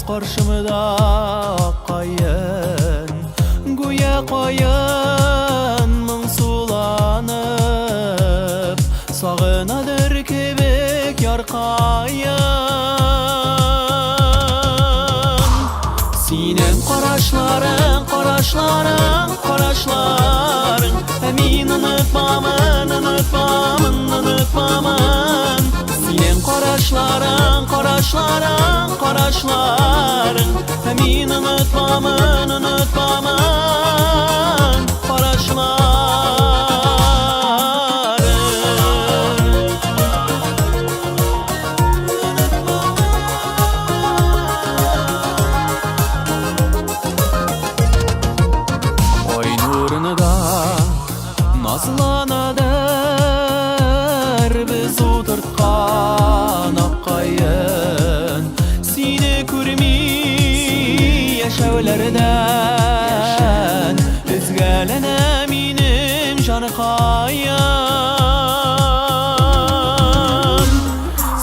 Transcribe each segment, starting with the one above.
karşımda kayın, güya koyun mın sulanıp, sağınadır kebek yar kayın. Sinem karaşların, karaşların, karaşların, emin unutmamın, unutmamın, unutmamın. Sinem karaşların, karaşların, karaşların, emin unutmamın, unutmamın, karaşların. Oy nurunu da nazlanadır biz oturtkan akkayın. Seni kurmi yaşavlardan özgelen eminim canı kayın.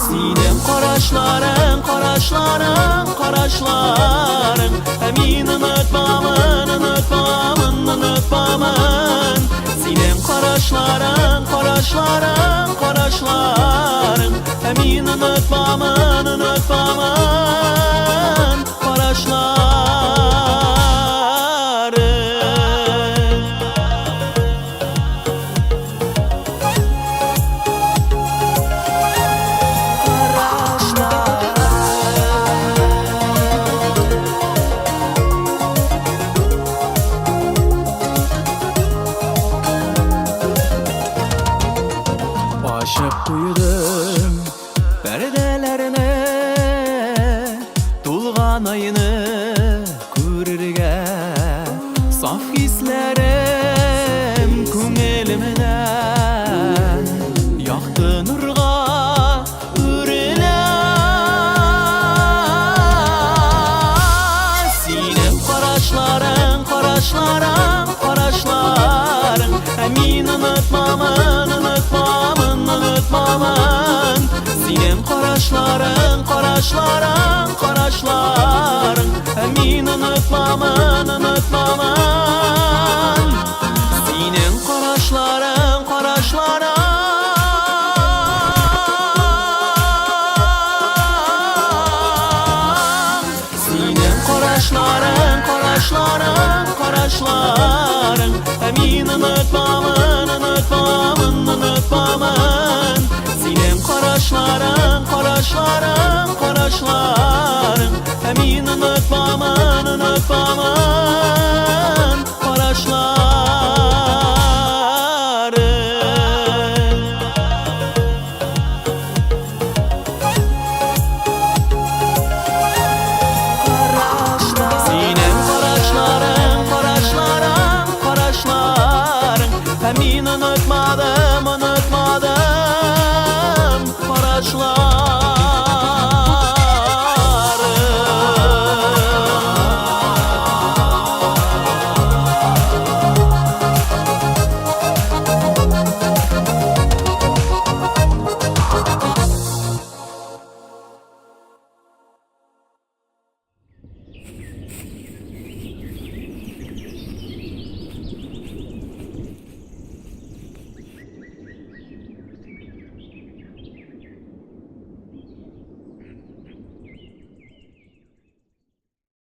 Sinem karaşların, karaşların, karaşların, emin unutmamın, unutmamın, unutmamın. Sinem karaşların, karaşların, karaşların, emin unutmamın, unutmamın, karaşların. Aşık kuyudum perdelerine, tulgan ayını kururge, saf hislerim küngelimden yaktı nurga ürüle. Sinem karaşların, karaşların, karaşların, emin unutmamın, unutmamın, unutmamın. Sinem karaşların, karaşların, karaşların, emin unutmamın, unutmamın. Sinem karaşların, karaşların. Sinem karaşların, karaşların, karaşların, emin unutmamın, unutmamın, unutmamın. Sinem karaşların, karaşların, karaşların, emin unutmamın, unutmamın, karaşların. Sinem karaşların, karaşların, karaşların, emin unutmadım, unutmadım, karaşların.